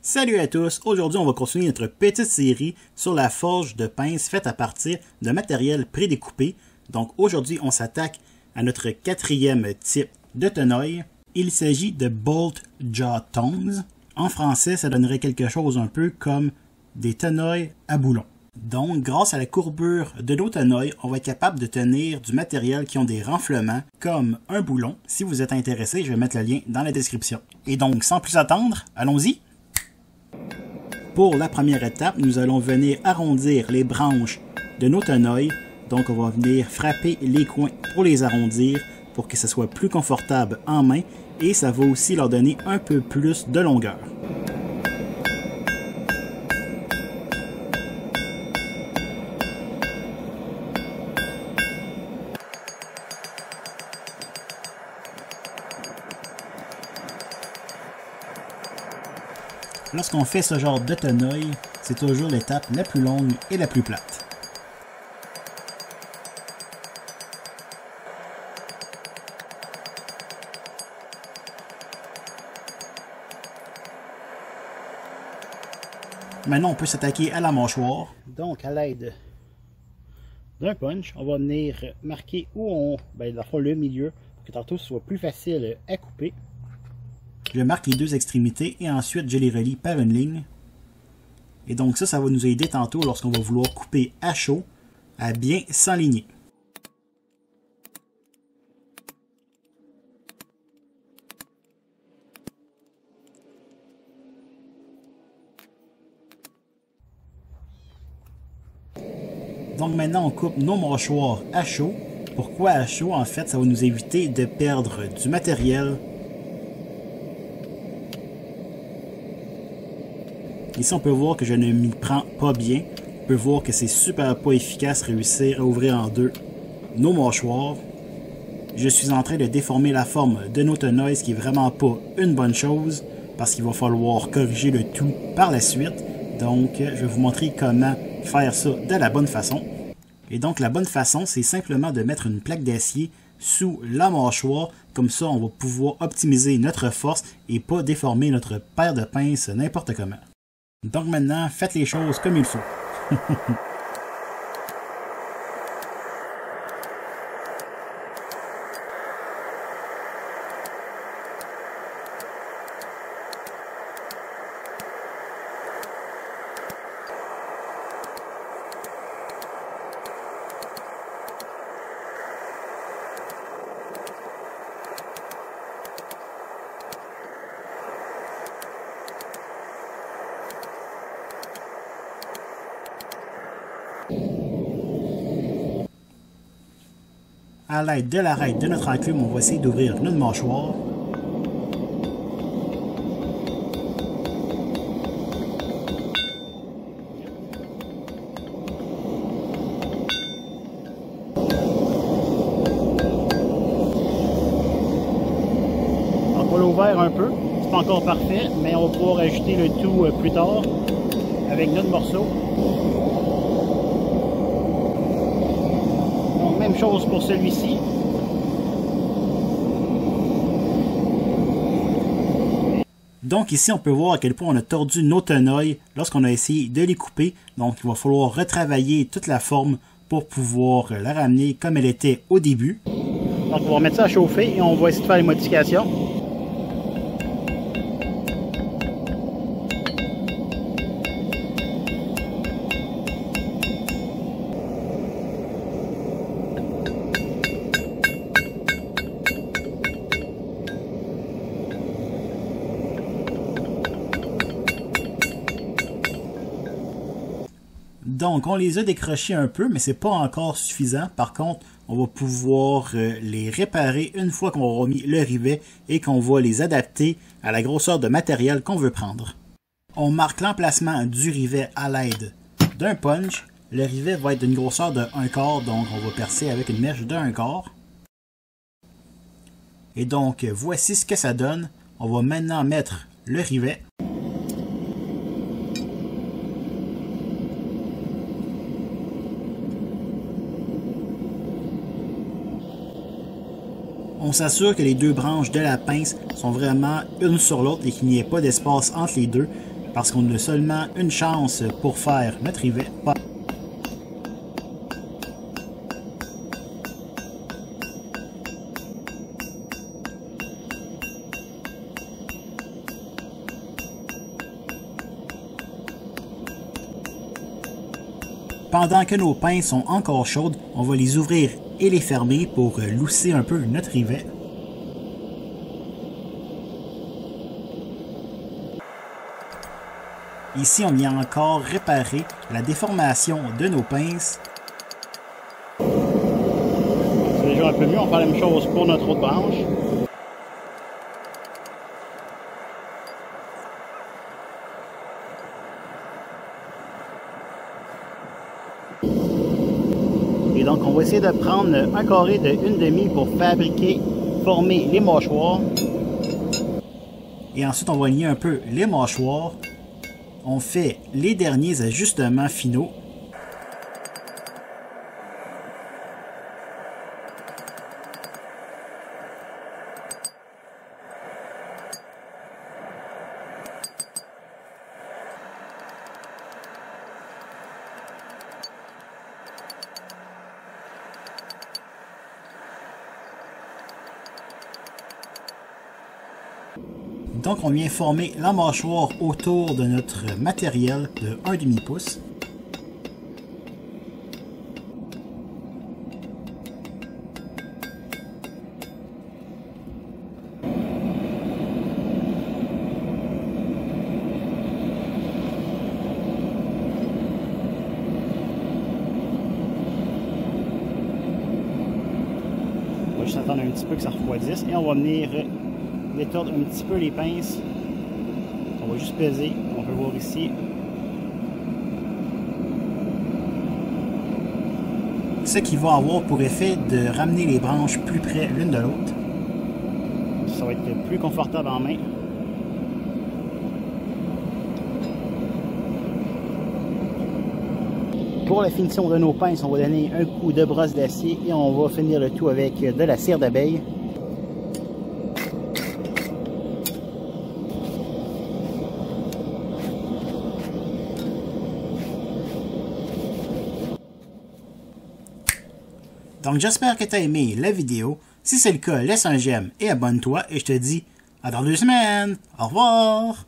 Salut à tous, aujourd'hui on va continuer notre petite série sur la forge de pince faite à partir de matériel prédécoupé. Donc aujourd'hui on s'attaque à notre quatrième type de tenaille. Il s'agit de Bolt Jaw Tongs. En français ça donnerait quelque chose un peu comme des tenailles à boulons. Donc grâce à la courbure de nos tenailles, on va être capable de tenir du matériel qui ont des renflements comme un boulon. Si vous êtes intéressé, je vais mettre le lien dans la description. Et donc sans plus attendre, allons-y! Pour la première étape, nous allons venir arrondir les branches de nos tenailles. Donc on va venir frapper les coins pour les arrondir pour que ce soit plus confortable en main et ça va aussi leur donner un peu plus de longueur. Lorsqu'on fait ce genre de tenaille, c'est toujours l'étape la plus longue et la plus plate. Maintenant, on peut s'attaquer à la mâchoire. Donc, à l'aide d'un punch, on va venir marquer où on, le milieu, pour que tantôt ce soit plus facile à couper. Je marque les deux extrémités et ensuite je les relie par une ligne. Et donc ça va nous aider tantôt lorsqu'on va vouloir couper à chaud, à bien s'enligner. Donc maintenant on coupe nos mâchoires à chaud. Pourquoi à chaud? En fait, ça va nous éviter de perdre du matériel. Ici, on peut voir que je ne m'y prends pas bien. On peut voir que c'est super pas efficace réussir à ouvrir en deux nos mâchoires. Je suis en train de déformer la forme de nos tenailles, ce qui est vraiment pas une bonne chose, parce qu'il va falloir corriger le tout par la suite. Donc, je vais vous montrer comment faire ça de la bonne façon. Et donc, la bonne façon, c'est simplement de mettre une plaque d'acier sous la mâchoire. Comme ça, on va pouvoir optimiser notre force et pas déformer notre paire de pinces n'importe comment. Donc maintenant, faites les choses comme il faut. À l'aide de l'arête de notre enclume, on va essayer d'ouvrir notre mâchoire. Donc on l'a ouvert un peu, c'est pas encore parfait, mais on va pouvoir ajouter le tout plus tard avec notre morceau. Même chose pour celui-ci. Donc ici on peut voir à quel point on a tordu nos tenailles lorsqu'on a essayé de les couper. Donc il va falloir retravailler toute la forme pour pouvoir la ramener comme elle était au début. Donc on va remettre ça à chauffer et on va essayer de faire les modifications. Donc, on les a décrochés un peu, mais c'est pas encore suffisant. Par contre, on va pouvoir les réparer une fois qu'on aura mis le rivet et qu'on va les adapter à la grosseur de matériel qu'on veut prendre. On marque l'emplacement du rivet à l'aide d'un punch. Le rivet va être d'une grosseur de 1/4, donc on va percer avec une mèche de 1/4. Et donc, voici ce que ça donne. On va maintenant mettre le rivet. On s'assure que les deux branches de la pince sont vraiment une sur l'autre et qu'il n'y ait pas d'espace entre les deux, parce qu'on a seulement une chance pour faire notre rivet. Pendant que nos pinces sont encore chaudes, on va les ouvrir et les fermer pour lousser un peu notre rivet. Ici, on vient encore réparer la déformation de nos pinces. C'est déjà un peu mieux, on fait la même chose pour notre autre branche. Et donc, on va essayer de prendre un carré de 1/2 pour former les mâchoires. Et ensuite, on va aligner un peu les mâchoires. On fait les derniers ajustements finaux. Donc on vient former la mâchoire autour de notre matériel de 1/2 pouce. On va juste attendre un petit peu que ça refroidisse et on va venir détordre un petit peu les pinces. On va juste peser, on peut voir ici. Ce qui va avoir pour effet de ramener les branches plus près l'une de l'autre. Ça va être plus confortable en main. Pour la finition de nos pinces, on va donner un coup de brosse d'acier et on va finir le tout avec de la cire d'abeille. Donc j'espère que tu as aimé la vidéo. Si c'est le cas, laisse un j'aime et abonne-toi et je te dis à dans 2 semaines. Au revoir!